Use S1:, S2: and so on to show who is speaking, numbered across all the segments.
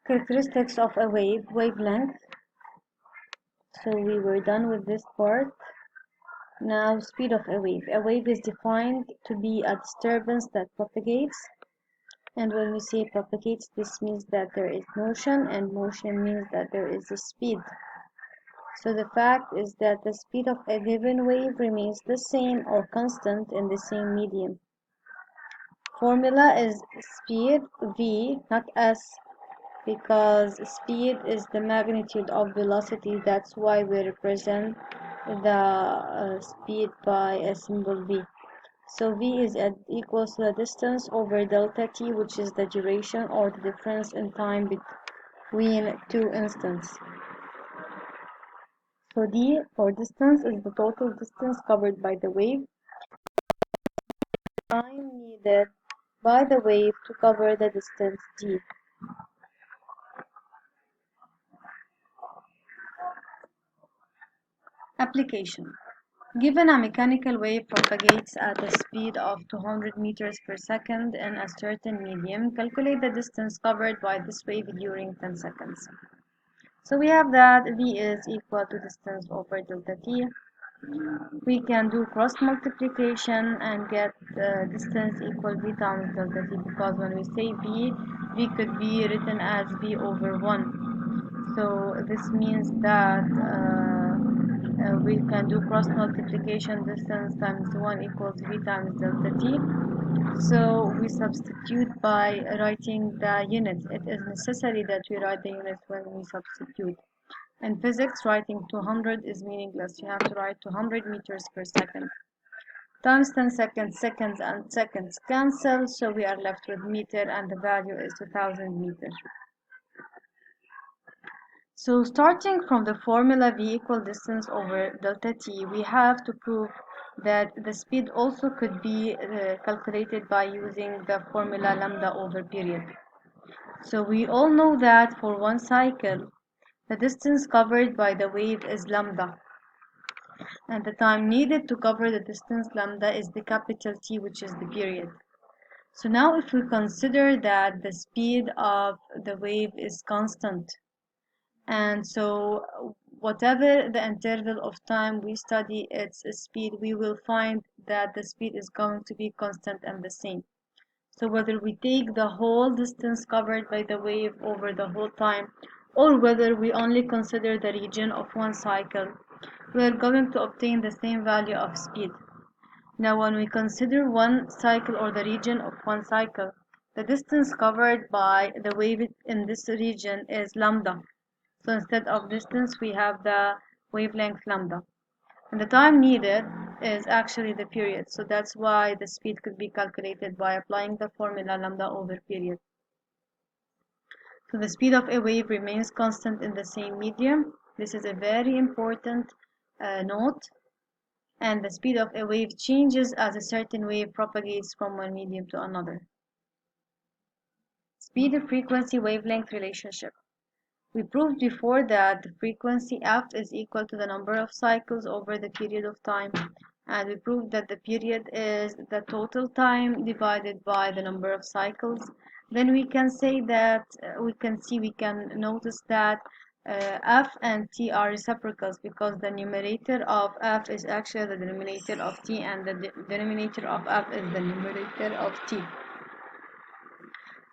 S1: Characteristics of a wavelength. So we were done with this part. Now, speed of a wave. A wave is defined to be a disturbance that propagates. And when we say propagates, this means that there is motion, and motion means that there is a speed. So the fact is that the speed of a given wave remains the same or constant in the same medium. Formula is speed v, not s, because speed is the magnitude of velocity. That's why we represent the speed by a symbol v. So v is equals to the distance over delta t, which is the duration or the difference in time between two instants. So d, or distance, is the total distance covered by the wave. Time needed by the wave to cover the distance d. Application. Given a mechanical wave propagates at a speed of 200 meters per second in a certain medium, calculate the distance covered by this wave during 10 seconds. So we have that v is equal to distance over delta t. We can do cross multiplication and get distance equal v times delta t, because when we say v could be written as v over 1. So this means that we can do cross multiplication, distance times 1 equals v times delta t. So we substitute by writing the units. It is necessary that we write the units when we substitute. In physics, writing 200 is meaningless. You have to write 200 meters per second. Times 10 seconds, seconds and seconds cancel, so we are left with meter, and the value is 2000 meters. So starting from the formula v equal distance over delta t, we have to prove that the speed also could be calculated by using the formula lambda over period. So we all know that for one cycle, the distance covered by the wave is lambda, and the time needed to cover the distance lambda is the capital T, which is the period. So now if we consider that the speed of the wave is constant, and so whatever the interval of time we study its speed, we will find that the speed is going to be constant and the same. So whether we take the whole distance covered by the wave over the whole time, or whether we only consider the region of one cycle, we are going to obtain the same value of speed. Now when we consider one cycle or the region of one cycle, the distance covered by the wave in this region is lambda. So instead of distance, we have the wavelength lambda. And the time needed is actually the period. So that's why the speed could be calculated by applying the formula lambda over period. So the speed of a wave remains constant in the same medium. This is a very important note. And the speed of a wave changes as a certain wave propagates from one medium to another. Speed and frequency wavelength relationship. We proved before that the frequency f is equal to the number of cycles over the period of time, and we proved that the period is the total time divided by the number of cycles. Then we can say that we can notice that f and t are reciprocals, because the numerator of f is actually the denominator of t, and the denominator of f is the numerator of t.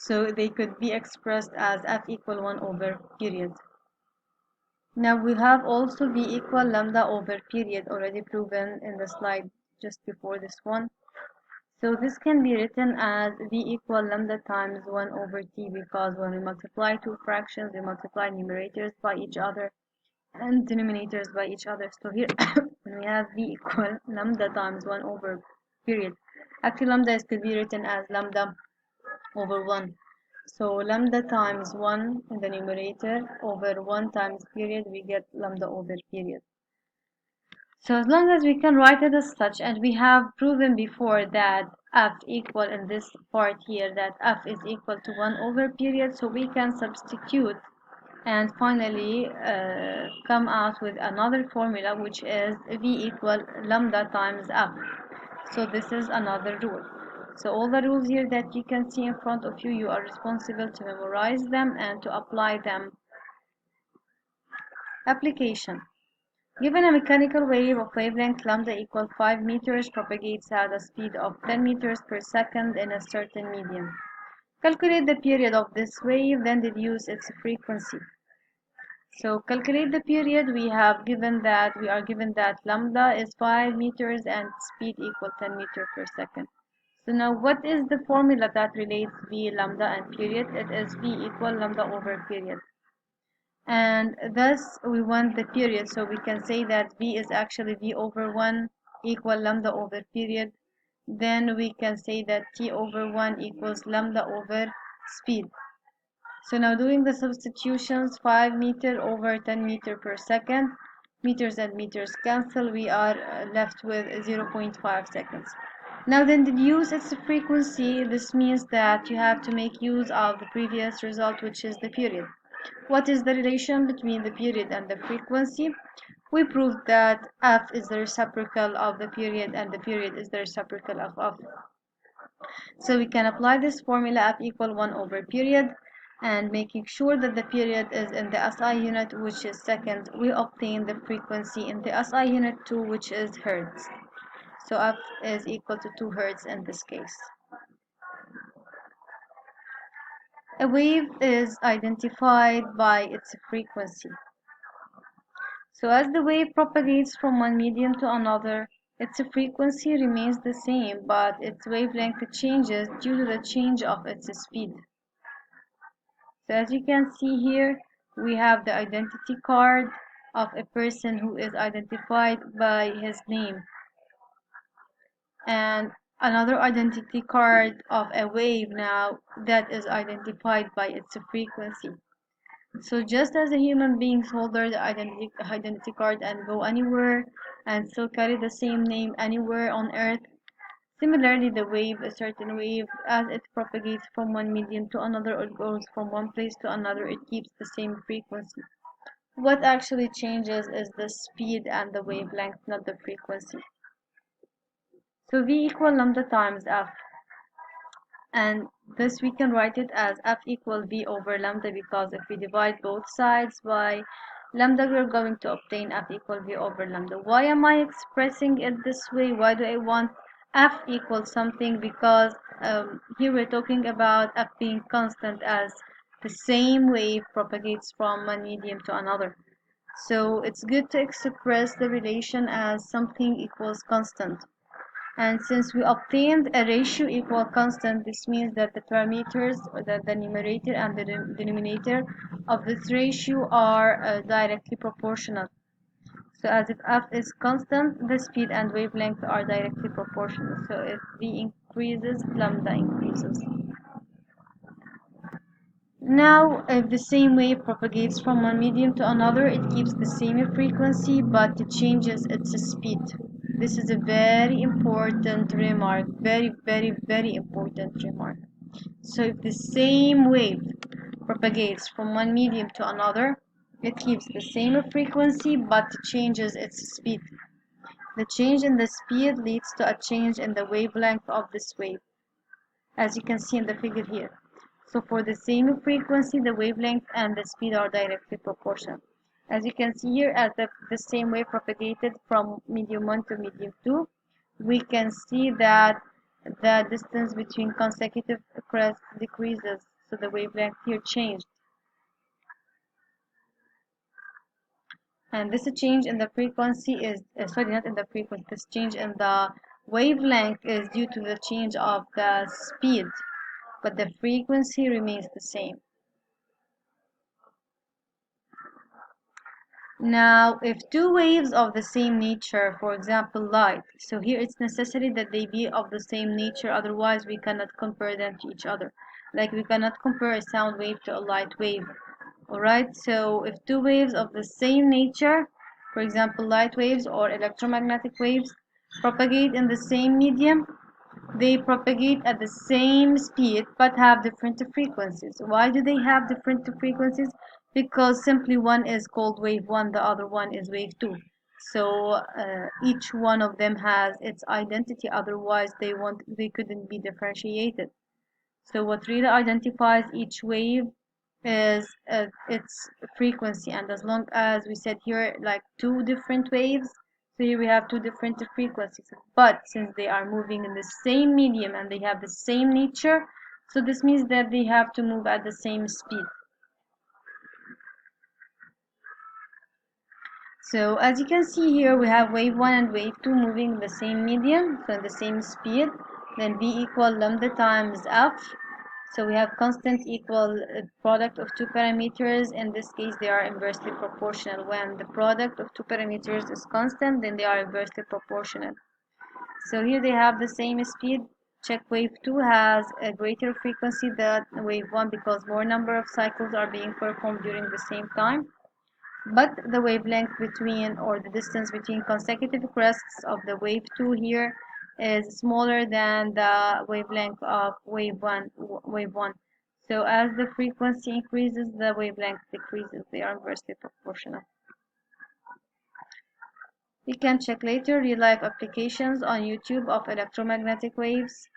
S1: So they could be expressed as f equal 1 over period. Now we have also v equal lambda over period, already proven in the slide just before this one. So this can be written as v equal lambda times 1 over t, because when we multiply two fractions, we multiply numerators by each other and denominators by each other. So here when we have v equal lambda times 1 over period, actually lambda could be written as lambda over 1. So lambda times 1 in the numerator over 1 times period, we get lambda over period. So as long as we can write it as such, and we have proven before that f equal in this part here, that f is equal to 1 over period, so we can substitute and finally come out with another formula, which is v equal lambda times f. So this is another rule. So all the rules here that you can see in front of you, you are responsible to memorize them and to apply them. Application. Given a mechanical wave of wavelength lambda equals 5 meters propagates at a speed of 10 meters per second in a certain medium. Calculate the period of this wave, then deduce its frequency. So calculate the period. We are given that lambda is 5 meters and speed equal 10 meters per second. So now what is the formula that relates V lambda and period? It is V equal lambda over period. And thus we want the period, so we can say that V is actually V over 1 equal lambda over period. Then we can say that T over 1 equals lambda over speed. So now doing the substitutions, 5 meter over 10 meter per second, meters and meters cancel, we are left with 0.5 seconds. Now then deduce its frequency. This means that you have to make use of the previous result, which is the period. What is the relation between the period and the frequency? We proved that f is the reciprocal of the period and the period is the reciprocal of f. So we can apply this formula f equal 1 over period, and making sure that the period is in the SI unit, which is seconds, we obtain the frequency in the SI unit 2, which is hertz. So f is equal to 2 hertz in this case. A wave is identified by its frequency. So as the wave propagates from one medium to another, its frequency remains the same, but its wavelength changes due to the change of its speed. So as you can see here, we have the identity card of a person who is identified by his name, and another identity card of a wave now that is identified by its frequency. So just as a human beings hold the identity card and go anywhere and still carry the same name anywhere on earth, similarly the wave, a certain wave, as it propagates from one medium to another or goes from one place to another, it keeps the same frequency. What actually changes is the speed and the wavelength, not the frequency. So V equal lambda times F. And this we can write it as F equal V over lambda, because if we divide both sides by lambda, we're going to obtain F equal V over lambda. Why am I expressing it this way? Why do I want F equals something? Because here we're talking about F being constant, as the same wave propagates from one medium to another. So it's good to express the relation as something equals constant. And since we obtained a ratio equal constant, this means that the parameters, or the numerator and the denominator of this ratio are directly proportional. So as if f is constant, the speed and wavelength are directly proportional. So if v increases, lambda increases. Now, if the same wave propagates from one medium to another, it keeps the same frequency, but it changes its speed. This is a very important remark, very, very, very important remark. So if the same wave propagates from one medium to another, it keeps the same frequency, but changes its speed. The change in the speed leads to a change in the wavelength of this wave, as you can see in the figure here. So for the same frequency, the wavelength and the speed are directly proportional. As you can see here, as the same wave propagated from medium 1 to medium 2, we can see that the distance between consecutive crests decreases, so the wavelength here changed. And this change in the frequency is, not in the frequency, this change in the wavelength is due to the change of the speed, but the frequency remains the same. Now, if two waves of the same nature, for example light, so here it's necessary that they be of the same nature, otherwise we cannot compare them to each other. Like we cannot compare a sound wave to a light wave. Alright, so if two waves of the same nature, for example light waves or electromagnetic waves, propagate in the same medium, they propagate at the same speed but have different frequencies. Why do they have different frequencies? Because simply one is called wave 1, the other one is wave 2. So each one of them has its identity, otherwise they couldn't be differentiated. So what really identifies each wave is its frequency, and as long as we said here like two different waves, so here we have two different frequencies, but since they are moving in the same medium and they have the same nature, so this means that they have to move at the same speed. So as you can see here, we have wave 1 and wave 2 moving in the same medium, so in the same speed. Then V equal lambda times F. So we have constant equal product of two parameters. In this case, they are inversely proportional. When the product of two parameters is constant, then they are inversely proportional. So here they have the same speed. Check wave 2 has a greater frequency than wave 1 because more number of cycles are being performed during the same time. But the wavelength between, or the distance between consecutive crests of the wave 2 here is smaller than the wavelength of wave 1. So as the frequency increases, the wavelength decreases. They are inversely proportional. You can check later real-life applications on YouTube of electromagnetic waves.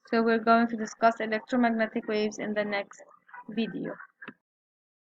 S1: So we're going to discuss electromagnetic waves in the next video.